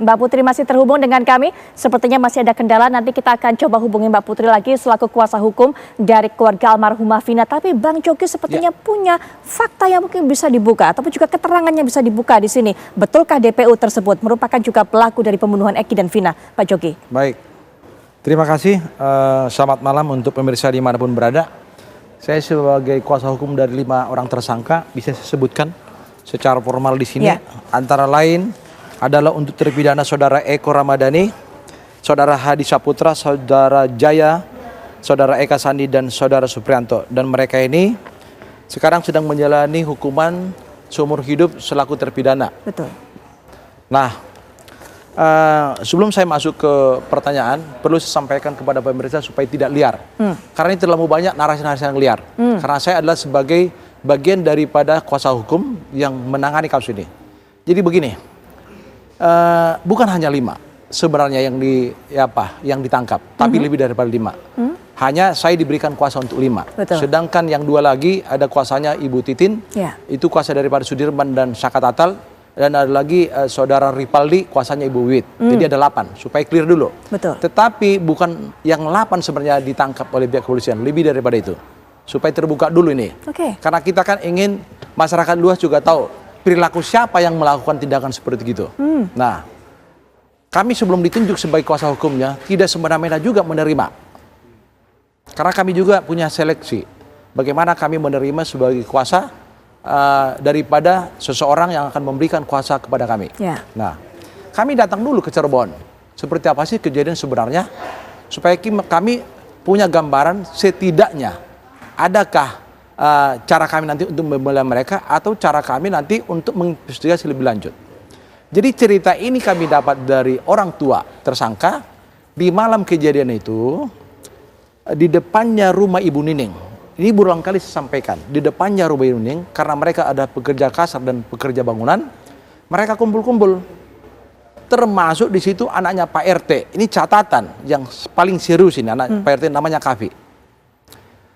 Mbak Putri masih terhubung dengan kami. Sepertinya masih ada kendala. Nanti kita akan coba hubungi Mbak Putri lagi selaku kuasa hukum dari keluarga almarhumah Vina. Tapi Bang Jogi sepertinya punya fakta yang mungkin bisa dibuka ataupun juga keterangannya bisa dibuka di sini. Betulkah DPU tersebut merupakan juga pelaku dari pembunuhan Eki dan Vina, Pak Jogi? Baik, terima kasih. Selamat malam untuk pemirsa dimanapun berada. Saya sebagai kuasa hukum dari 5 orang tersangka bisa saya sebutkan secara formal di sini. Antara lain adalah untuk terpidana Saudara Eko Ramadhani, Saudara Hadi Saputra, Saudara Jaya, Saudara Eka Sandi, dan Saudara Suprianto. Dan mereka ini sekarang sedang menjalani hukuman seumur hidup selaku terpidana. Betul. Nah, sebelum saya masuk ke pertanyaan, perlu saya sampaikan kepada pemirsa supaya tidak liar. Karena ini terlalu banyak narasi-narasi yang liar. Karena saya adalah sebagai bagian daripada kuasa hukum yang menangani kasus ini. Jadi begini, bukan hanya 5 sebenarnya yang ditangkap, tapi lebih daripada 5. Hanya saya diberikan kuasa untuk 5. Sedangkan yang 2 lagi ada kuasanya Ibu Titin, itu kuasa daripada Sudirman dan Saka Tatal. Dan ada lagi Saudara Ripaldi, kuasanya Ibu Wiwit. Jadi ada 8, supaya clear dulu. Tetapi bukan yang 8 sebenarnya ditangkap oleh pihak kepolisian, lebih daripada itu. Supaya terbuka dulu ini. Karena kita kan ingin masyarakat luas juga tahu perilaku siapa yang melakukan tindakan seperti itu. Nah, kami sebelum ditunjuk sebagai kuasa hukumnya tidak semena-mena juga menerima. Karena kami juga punya seleksi. Bagaimana kami menerima sebagai kuasa daripada seseorang yang akan memberikan kuasa kepada kami. Nah, kami datang dulu ke Cirebon. Seperti apa sih kejadian sebenarnya? Supaya kami punya gambaran setidaknya adakah cara kami nanti untuk membela mereka atau cara kami nanti untuk menginvestigasi lebih lanjut. Jadi cerita ini kami dapat dari orang tua tersangka di malam kejadian itu di depannya rumah Ibu Nining. Ini berulang kali saya sampaikan, di depannya rumah Ibu Nining karena mereka ada pekerja kasar dan pekerja bangunan, mereka kumpul-kumpul. Termasuk di situ anaknya Pak RT. Ini catatan yang paling serius ini, anak Pak RT namanya Kavi.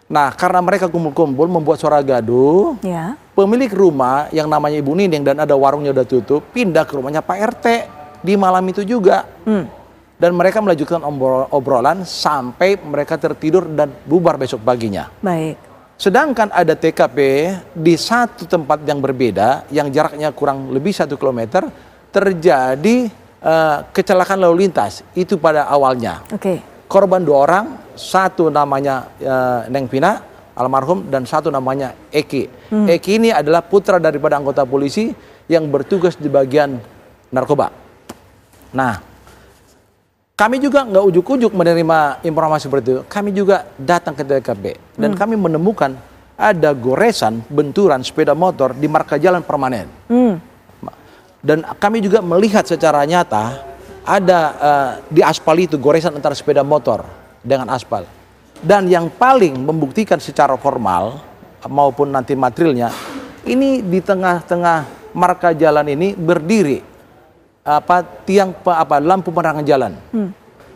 Nah, karena mereka kumpul-kumpul membuat suara gaduh, pemilik rumah yang namanya Ibu Nining dan ada warungnya udah tutup, pindah ke rumahnya Pak RT di malam itu juga. Dan mereka melanjutkan obrolan sampai mereka tertidur dan bubar besok paginya. Sedangkan ada TKP di satu tempat yang berbeda, yang jaraknya kurang lebih 1 kilometer, terjadi kecelakaan lalu lintas. Itu pada awalnya. Korban 2 orang, satu namanya Neng Vina, almarhum, dan satu namanya Eki. Eki ini adalah putra daripada anggota polisi yang bertugas di bagian narkoba. Nah, kami juga nggak ujuk-ujuk menerima informasi seperti itu. Kami juga datang ke TKP dan kami menemukan ada goresan benturan sepeda motor di marka jalan permanen. Dan kami juga melihat secara nyata ada di aspal itu goresan antara sepeda motor dengan aspal. Dan yang paling membuktikan secara formal maupun nanti materialnya, ini di tengah-tengah marka jalan ini berdiri lampu penerangan jalan.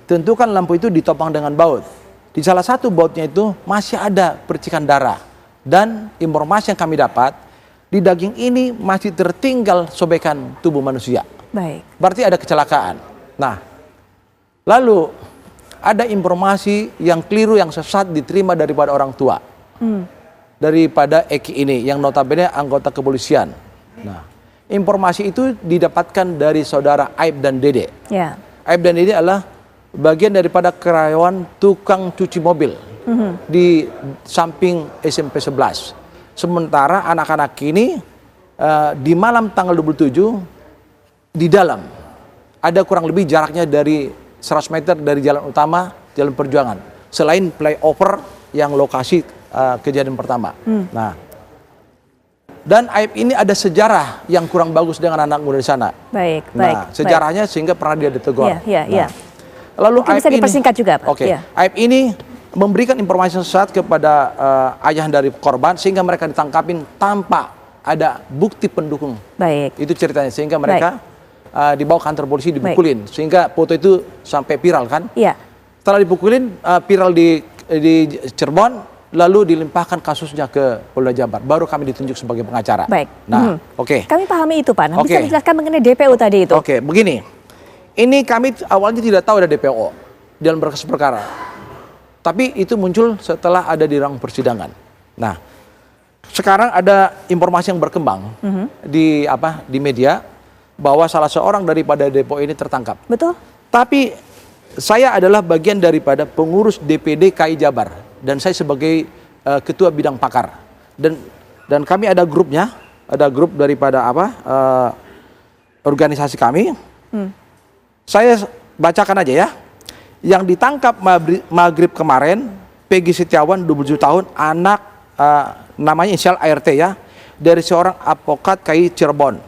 Tentu kan lampu itu ditopang dengan baut. Di salah satu bautnya itu masih ada percikan darah. Dan informasi yang kami dapat, di daging ini masih tertinggal sobekan tubuh manusia. Berarti ada kecelakaan. Nah, lalu ada informasi yang keliru, yang sesat diterima daripada orang tua. Daripada Eki ini, yang notabene anggota kepolisian. Nah, informasi itu didapatkan dari saudara Aib dan Dede. Aib dan Dede adalah bagian daripada karyawan tukang cuci mobil di samping SMP 11. Sementara anak-anak ini di malam tanggal 27 di dalam ada kurang lebih jaraknya dari 100 meter dari jalan utama, jalan Perjuangan. Selain flyover yang lokasi kejadian pertama. Nah, dan Aib ini ada sejarah yang kurang bagus dengan anak muda di sana. Sejarahnya sehingga pernah dia ditegur. Lalu Aib bisa dipersingkat juga, Pak. Aib ini memberikan informasi sesat kepada ayah dari korban sehingga mereka ditangkapin tanpa ada bukti pendukung. Itu ceritanya, sehingga mereka dibawa kantor polisi, dipukulin, sehingga foto itu sampai viral kan. Setelah dipukulin, viral di Cirebon, lalu dilimpahkan kasusnya ke Polda Jabar. Baru kami ditunjuk sebagai pengacara. Nah, oke. Kami pahami itu, Pak. Nah, bisa dijelaskan mengenai DPU tadi itu? Begini. Ini kami awalnya tidak tahu ada DPO dalam berkas perkara. Tapi itu muncul setelah ada di ruang persidangan. Nah, sekarang ada informasi yang berkembang di media bahwa salah seorang daripada DPO ini tertangkap. Betul. Tapi saya adalah bagian daripada pengurus DPD KI Jabar dan saya sebagai ketua bidang pakar. Dan kami ada grupnya, ada grup daripada organisasi kami. Saya bacakan aja ya. Yang ditangkap maghrib kemarin, Peggy Setiawan 27 tahun, anak namanya inisial ART ya, dari seorang advokat KI Cirebon,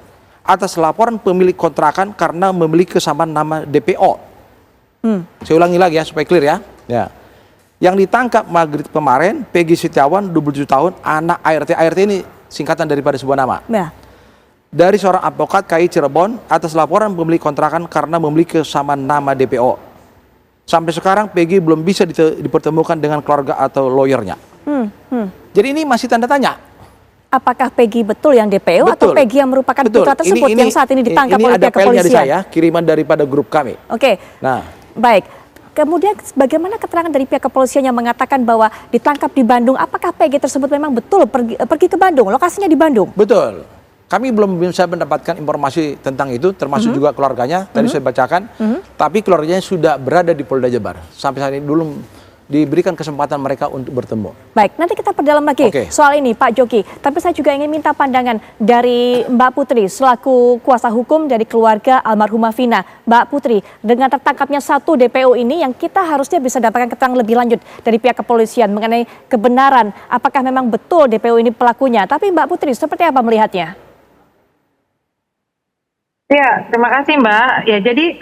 atas laporan pemilik kontrakan karena memiliki kesamaan nama DPO. Saya ulangi lagi ya supaya clear ya. Yang ditangkap maghrib kemarin, Peggy Setiawan 27 tahun, anak ART. ART ini singkatan daripada sebuah nama. Ya. Dari seorang advokat KI Cirebon atas laporan pemilik kontrakan karena memiliki kesamaan nama DPO. Sampai sekarang Peggy belum bisa dipertemukan dengan keluarga atau lawyernya. Jadi ini masih tanda tanya. Apakah Peggy betul yang DPO atau Peggy yang merupakan putra tersebut yang saat ini ditangkap oleh pihak kepolisian? Ini ada dari saya, kiriman daripada grup kami. Oke. Nah, baik. Kemudian bagaimana keterangan dari pihak kepolisian yang mengatakan bahwa ditangkap di Bandung? Apakah Peggy tersebut memang betul pergi ke Bandung? Lokasinya di Bandung? Betul. Kami belum bisa mendapatkan informasi tentang itu, termasuk juga keluarganya. Tadi saya bacakan, tapi keluarganya sudah berada di Polda Jabar. Sampai saat ini belum diberikan kesempatan mereka untuk bertemu. Baik, nanti kita perdalam lagi soal ini Pak Joki. Tapi saya juga ingin minta pandangan dari Mbak Putri selaku kuasa hukum dari keluarga almarhumah Vina. Mbak Putri, dengan tertangkapnya satu DPO ini yang kita harusnya bisa dapatkan keterangan lebih lanjut dari pihak kepolisian mengenai kebenaran apakah memang betul DPO ini pelakunya. Tapi Mbak Putri, seperti apa melihatnya? Ya, terima kasih Mbak. Ya, jadi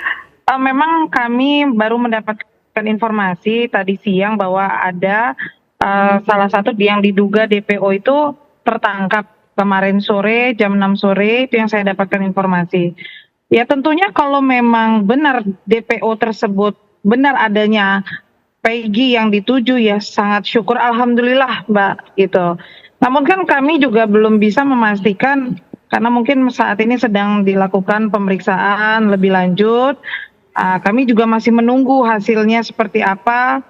memang kami baru mendapatkan informasi tadi siang bahwa ada salah satu yang diduga DPO itu tertangkap kemarin sore, jam 6 sore, itu yang saya dapatkan informasi. Ya tentunya kalau memang benar DPO tersebut, benar adanya Peggy yang dituju, ya sangat syukur, alhamdulillah Mbak, gitu. Namun kan kami juga belum bisa memastikan, karena mungkin saat ini sedang dilakukan pemeriksaan lebih lanjut. Kami juga masih menunggu hasilnya seperti apa.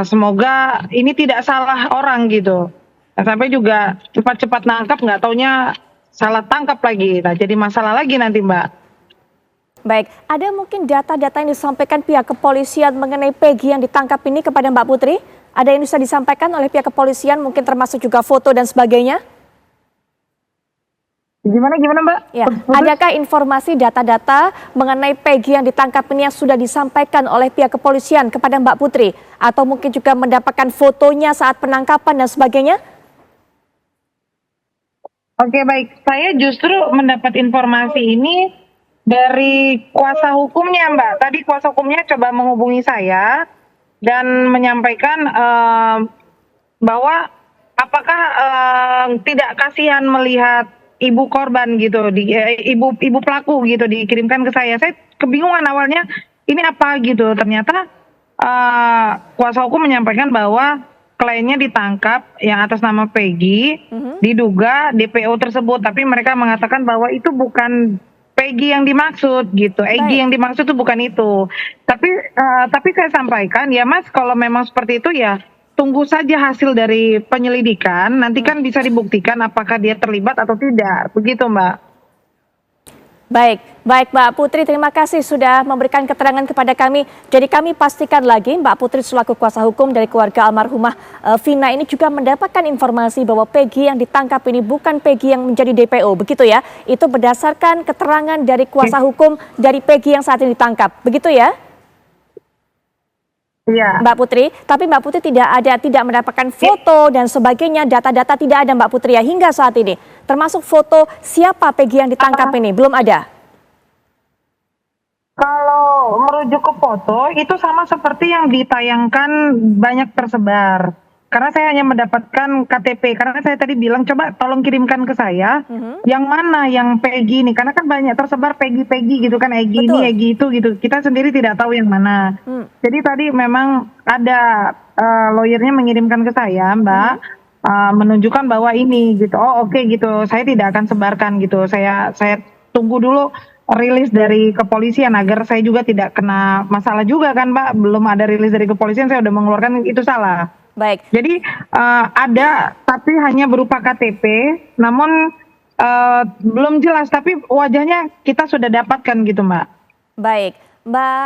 Semoga ini tidak salah orang gitu. Sampai juga cepat-cepat nangkap, nggak taunya salah tangkap lagi. Nah, jadi masalah lagi nanti Mbak. Baik, ada mungkin data-data yang disampaikan pihak kepolisian mengenai Peggy yang ditangkap ini kepada Mbak Putri? Ada yang bisa disampaikan oleh pihak kepolisian, mungkin termasuk juga foto dan sebagainya? Gimana Mbak? Ya, adakah informasi data-data mengenai Peggy yang ditangkap ini yang sudah disampaikan oleh pihak kepolisian kepada Mbak Putri? Atau mungkin juga mendapatkan fotonya saat penangkapan dan sebagainya? Oke, baik. Saya justru mendapat informasi ini dari kuasa hukumnya Mbak. Tadi kuasa hukumnya coba menghubungi saya dan menyampaikan bahwa apakah tidak kasihan melihat ibu korban gitu, ibu pelaku gitu dikirimkan ke saya. Saya kebingungan awalnya ini apa gitu. Ternyata kuasa hukum menyampaikan bahwa kliennya ditangkap yang atas nama Peggy, diduga DPO tersebut, tapi mereka mengatakan bahwa itu bukan Peggy yang dimaksud gitu. Egy yang dimaksud itu bukan itu. Tapi saya sampaikan ya Mas, kalau memang seperti itu ya tunggu saja hasil dari penyelidikan, nanti kan bisa dibuktikan apakah dia terlibat atau tidak. Begitu Mbak. Baik Mbak Putri, terima kasih sudah memberikan keterangan kepada kami. Jadi kami pastikan lagi Mbak Putri selaku kuasa hukum dari keluarga almarhumah Vina ini juga mendapatkan informasi bahwa Peggy yang ditangkap ini bukan Peggy yang menjadi DPO, begitu ya? Itu berdasarkan keterangan dari kuasa hukum dari Peggy yang saat ini ditangkap, begitu ya? Iya. Mbak Putri, tapi Mbak Putri tidak mendapatkan foto dan sebagainya, data-data tidak ada Mbak Putri ya hingga saat ini. Termasuk foto siapa Peggy yang ditangkap ini, belum ada. Kalau merujuk ke foto, itu sama seperti yang ditayangkan banyak tersebar. Karena saya hanya mendapatkan KTP, karena saya tadi bilang coba tolong kirimkan ke saya yang mana yang Peggy ini, karena kan banyak tersebar Peggy gitu kan, Egy ini, Egy itu gitu. Kita sendiri tidak tahu yang mana. Jadi tadi memang ada lawyernya mengirimkan ke saya, Mbak, menunjukkan bahwa ini gitu. Oh oke gitu, saya tidak akan sebarkan gitu. Saya tunggu dulu rilis dari kepolisian agar saya juga tidak kena masalah juga kan Mbak, belum ada rilis dari kepolisian saya udah mengeluarkan, itu salah. Baik. Jadi ada tapi hanya berupa KTP, namun belum jelas, tapi wajahnya kita sudah dapatkan gitu Mbak. Baik, Mbak